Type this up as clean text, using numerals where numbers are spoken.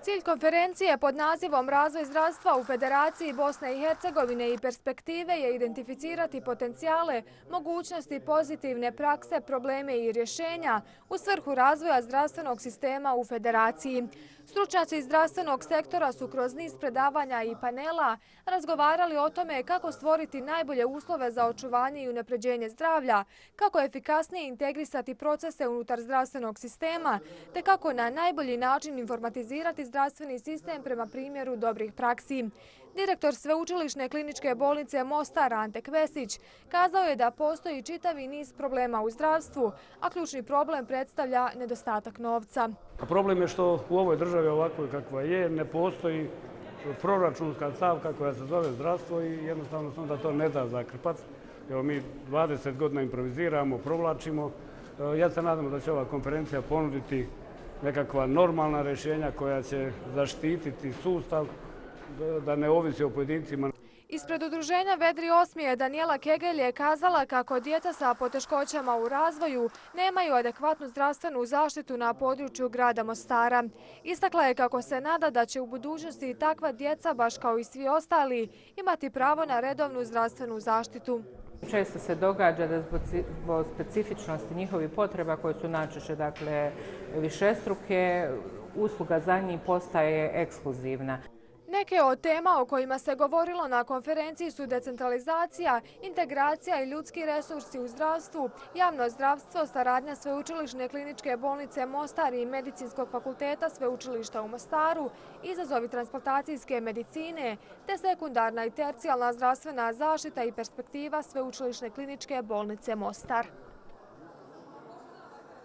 Cilj konferencije pod nazivom Razvoj zdravstva u Federaciji Bosne i Hercegovine i perspektive je identificirati potencijale, mogućnosti, pozitivne prakse, probleme i rješenja u svrhu razvoja zdravstvenog sistema u Federaciji. Stručnjaci iz zdravstvenog sektora su kroz niz predavanja i panela razgovarali o tome kako stvoriti najbolje uslove za očuvanje i unapređenje zdravlja, kako efikasnije integrisati procese unutar zdravstvenog sistema, te kako na najbolji način informatizirati zdravstveni sistem prema primjeru dobrih praksi. Direktor Sveučilišne kliničke bolnice Mostar Ante Kvesić kazao je da postoji čitavi niz problema u zdravstvu, a ključni problem predstavlja nedostatak novca. Problem je što u ovoj državi ovakvoj kakva je ne postoji proračunska stavka koja se zove zdravstvo i jednostavno se onda to ne da zakrpati. Evo mi 20 godina improviziramo, provlačimo. Ja se nadam da će ova konferencija ponuditi nekakva normalna rješenja koja će zaštititi sustav, da ne ovisi o pojedincima. Ispred udruženja Vedri Osmije Danijela Kegelj je kazala kako djeca sa poteškoćama u razvoju nemaju adekvatnu zdravstvenu zaštitu na području grada Mostara. Istakla je kako se nada da će u budućnosti takva djeca, baš kao i svi ostali, imati pravo na redovnu zdravstvenu zaštitu. Često se događa da zbog specifičnosti njihovih potreba koje su najčešće višestruke, usluga za njih postaje ekskluzivna. Neke od tema o kojima se govorilo na konferenciji su decentralizacija, integracija i ljudski resursi u zdravstvu, javno zdravstvo, saradnja Sveučilišne kliničke bolnice Mostar i Medicinskog fakulteta Sveučilišta u Mostaru, izazovi transplantacijske medicine, te sekundarna i tercijalna zdravstvena zaštita i perspektiva Sveučilišne kliničke bolnice Mostar.